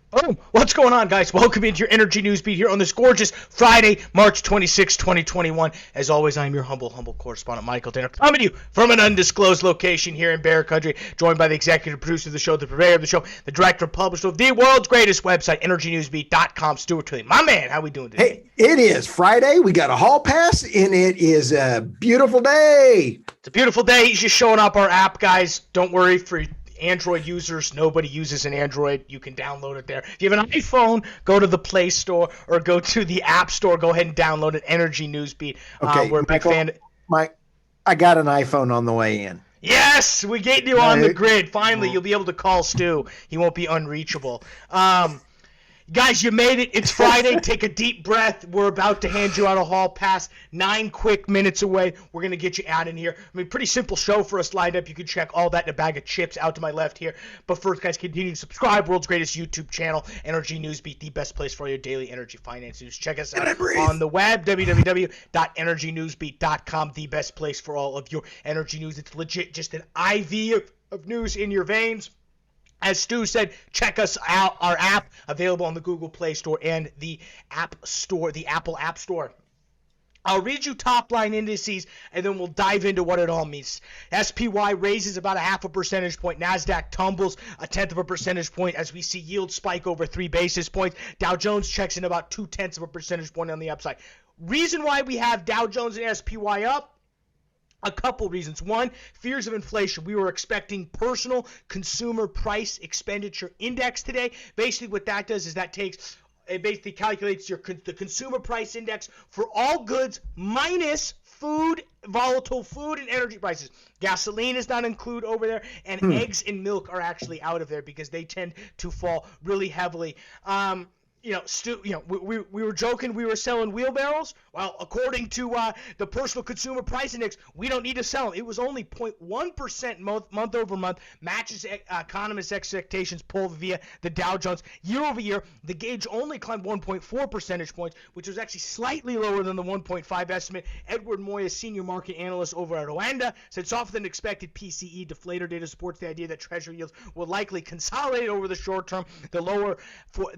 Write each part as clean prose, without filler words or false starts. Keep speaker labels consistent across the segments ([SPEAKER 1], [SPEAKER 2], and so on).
[SPEAKER 1] Boom! What's going on, guys? Welcome into your Energy News Beat here on this gorgeous Friday, March 26, 2021. As always, I'm your humble correspondent, Michael Tanner, coming to you from an undisclosed location here in Bear Country, joined by the executive producer of the show, the purveyor of the show, the director and publisher of the world's greatest website, EnergyNewsBeat.com, Stuart Twilly. My man, how we doing today?
[SPEAKER 2] Hey, it is Friday. We got a hall pass, and it is a beautiful day.
[SPEAKER 1] It's a beautiful day. He's just showing up our app, guys. Don't worry for Android users. Nobody uses an Android. You can download it there. If you have an iPhone, go to the Play Store or go to the App Store. Go ahead and download it. Energy Newsbeat.
[SPEAKER 2] Okay,
[SPEAKER 1] We're a big fan.
[SPEAKER 2] Mike, I got an iPhone on the way in.
[SPEAKER 1] Yes, we get you on the grid. Finally, you'll be able to call Stu. He won't be unreachable. Guys, you made it. It's Friday. Take a deep breath. We're about to hand you out a hall pass. 9 quick minutes away. We're going to get you out in here. I mean, pretty simple show for us lined up. You can check all that in a bag of chips out to my left here. But first, guys, continue to subscribe. World's greatest YouTube channel, Energy Newsbeat, the best place for your daily energy finance news. Check us out on the web, www.energynewsbeat.com, the best place for all of your energy news. It's legit just an IV of news in your veins. As Stu said, check us out, our app, available on the Google Play Store and the App Store, the Apple App Store. I'll read you top-line indices, and then we'll dive into what it all means. SPY raises about a half a percentage point. NASDAQ tumbles a tenth of a percentage point as we see yield spike over 3 basis points. Dow Jones checks in about 0.2 of a percentage point on the upside. Reason why we have Dow Jones and SPY up? A couple reasons. One, fears of inflation. We were expecting personal consumer price expenditure index today. Basically what that does is it basically calculates the consumer price index for all goods minus food, volatile food and energy prices. Gasoline is not included over there, and eggs and milk are actually out of there because they tend to fall really heavily. We were joking we were selling wheelbarrows. Well, according to the personal consumer price index, we don't need to sell them. It was only 0.1% month over month, matches economists' expectations pulled via the Dow Jones. Year over year, the gauge only climbed 1.4 percentage points, which was actually slightly lower than the 1.5 estimate. Edward Moya, senior market analyst over at Oanda, said softer than expected PCE deflator data supports the idea that Treasury yields will likely consolidate over the short term. The lower for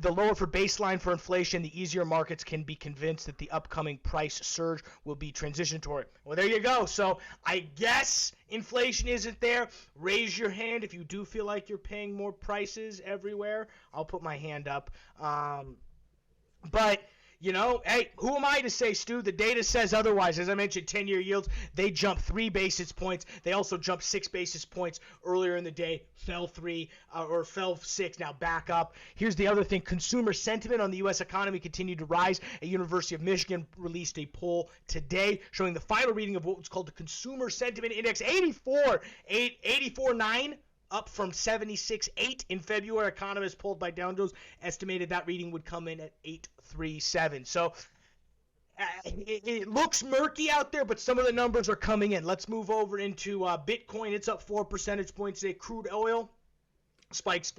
[SPEAKER 1] baseline for inflation, the easier markets can be convinced that the upcoming price surge will be transitionary. Well, there you go. So I guess inflation isn't there. Raise your hand if you do feel like you're paying more prices everywhere. I'll put my hand up. But hey, who am I to say, Stu? The data says otherwise. As I mentioned, 10-year yields, they jumped 3 basis points. They also jumped 6 basis points earlier in the day, fell 6, now back up. Here's the other thing. Consumer sentiment on the U.S. economy continued to rise. A University of Michigan released a poll today showing the final reading of what was called the Consumer Sentiment Index, 84.9. Up from 76.8 in February. Economists polled by Dow Jones estimated that reading would come in at 837. So it looks murky out there, but some of the numbers are coming in. Let's move over into Bitcoin. It's up 4 percentage points today. Crude oil spikes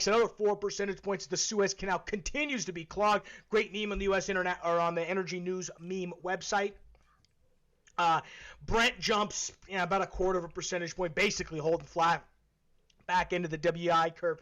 [SPEAKER 1] another 4 percentage points. The Suez Canal continues to be clogged. Great meme on the U.S. internet or on the Energy News meme website. Brent jumps about a quarter of a percentage point, basically holding flat. Back into the WI curve,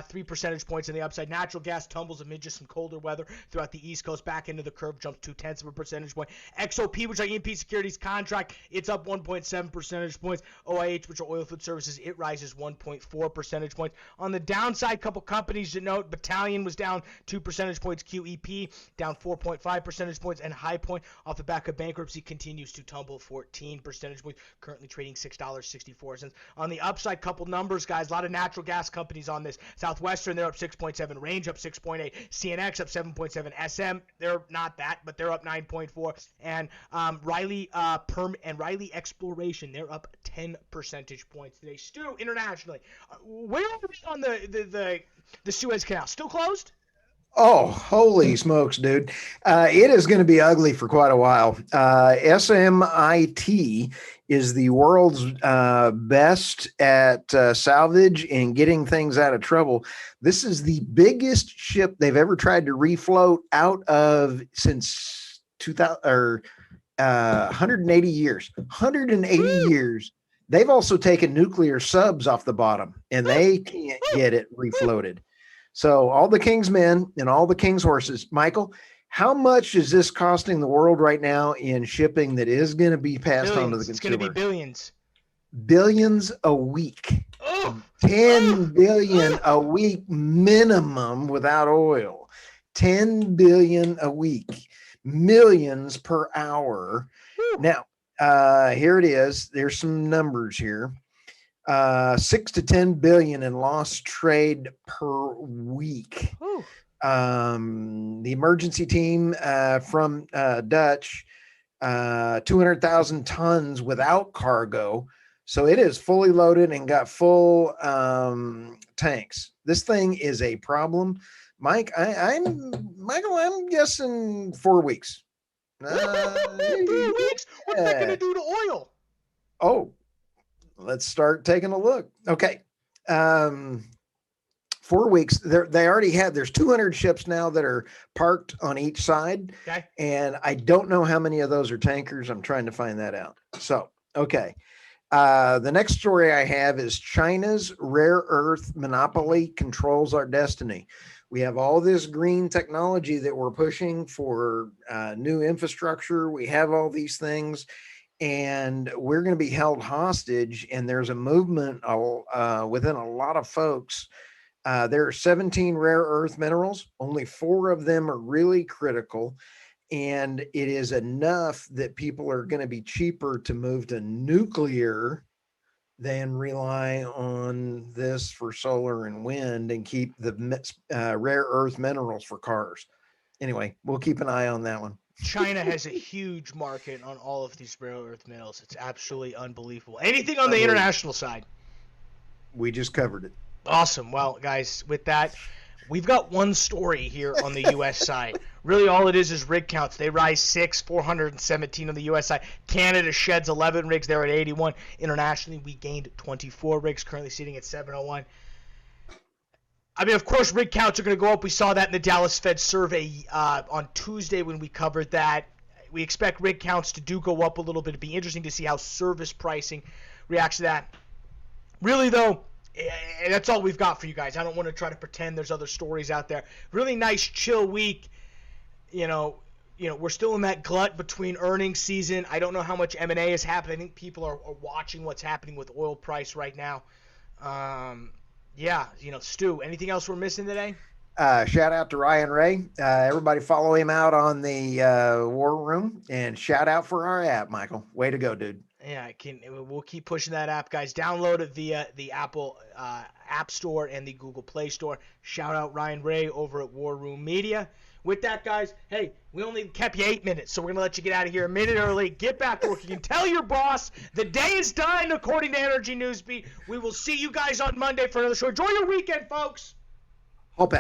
[SPEAKER 1] 3 percentage points in the upside. Natural gas tumbles amid just some colder weather throughout the East Coast. Back into the curve, jumps 0.2 of a percentage point. XOP, which are E&P Securities contract, it's up 1.7 percentage points. OIH, which are oil field services, it rises 1.4 percentage points. On the downside, couple companies to note. Battalion was down 2 percentage points. QEP down 4.5 percentage points. And High Point, off the back of bankruptcy, continues to tumble 14 percentage points. Currently trading $6.64. On the upside, couple numbers, guys. A lot of natural gas companies on this. Southwestern, they're up 6.7. Range up 6.8. CNX up 7.7. SM, they're not that, but they're up 9.4. And Riley Riley Exploration, they're up 10 percentage points today. Stu, internationally, where are we on the Suez Canal? Still closed?
[SPEAKER 2] Oh, holy smokes, dude. It is going to be ugly for quite a while. SMIT is the world's best at salvage and getting things out of trouble. This is the biggest ship they've ever tried to refloat out of since 2000 or 180 years. 180 years. They've also taken nuclear subs off the bottom, and they can't get it refloated. So all the king's men and all the king's horses. Michael, how much is this costing the world right now in shipping that is going to be passed on to the
[SPEAKER 1] Billions. It's going to be
[SPEAKER 2] consumer?
[SPEAKER 1] billions.
[SPEAKER 2] Billions a week.
[SPEAKER 1] Oh,
[SPEAKER 2] 10 billion
[SPEAKER 1] oh.
[SPEAKER 2] a week minimum without oil. 10 billion a week. Millions per hour. Now, here it is. There's some numbers here. 6 to 10 billion in lost trade per week. The emergency team from Dutch, 200,000 tons without cargo. So it is fully loaded and got full tanks. This thing is a problem. Michael, I'm guessing 4 weeks.
[SPEAKER 1] 4 weeks? What's that going to do to oil?
[SPEAKER 2] Oh, let's start taking a look. Okay. 4 weeks. There's 200 ships now that are parked on each side.
[SPEAKER 1] Okay.
[SPEAKER 2] And I don't know how many of those are tankers. I'm trying to find that out. So, okay. The next story I have is China's rare earth monopoly controls our destiny. We have all this green technology that we're pushing for new infrastructure. We have all these things, and we're going to be held hostage. And there's a movement within a lot of folks. There are 17 rare earth minerals. Only 4 of them are really critical. And it is enough that people are going to be cheaper to move to nuclear than rely on this for solar and wind and keep the rare earth minerals for cars. Anyway, we'll keep an eye on that one.
[SPEAKER 1] China has a huge market on all of these rare earth minerals. It's absolutely unbelievable. Anything on the international side?
[SPEAKER 2] We just covered it.
[SPEAKER 1] Awesome. Well, guys, with that, we've got one story here on the U.S. side. Really, all it is rig counts. They rise 6, 417 on the U.S. side. Canada sheds 11 rigs. They're at 81. Internationally, we gained 24 rigs, currently sitting at 701. I mean, of course, rig counts are going to go up. We saw that in the Dallas Fed survey on Tuesday when we covered that. We expect rig counts to go up a little bit. It'd be interesting to see how service pricing reacts to that. Really, though, that's all we've got for you guys. I don't want to try to pretend there's other stories out there. Really nice, chill week. You know, we're still in that glut between earnings season. I don't know how much M&A has happened. I think people are watching what's happening with oil price right now. Stu, anything else we're missing today?
[SPEAKER 2] Shout out to Ryan Ray. Everybody follow him out on the War Room, and shout out for our app, Michael. Way to go, dude.
[SPEAKER 1] Yeah, we'll keep pushing that app, guys. Download it via the Apple App Store and the Google Play Store. Shout out Ryan Ray over at War Room Media. With that, guys, hey, we only kept you 8 minutes, so we're going to let you get out of here a minute early. Get back to work. You can tell your boss the day is done, according to Energy Newsbeat. We will see you guys on Monday for another show. Enjoy your weekend, folks.
[SPEAKER 2] Hope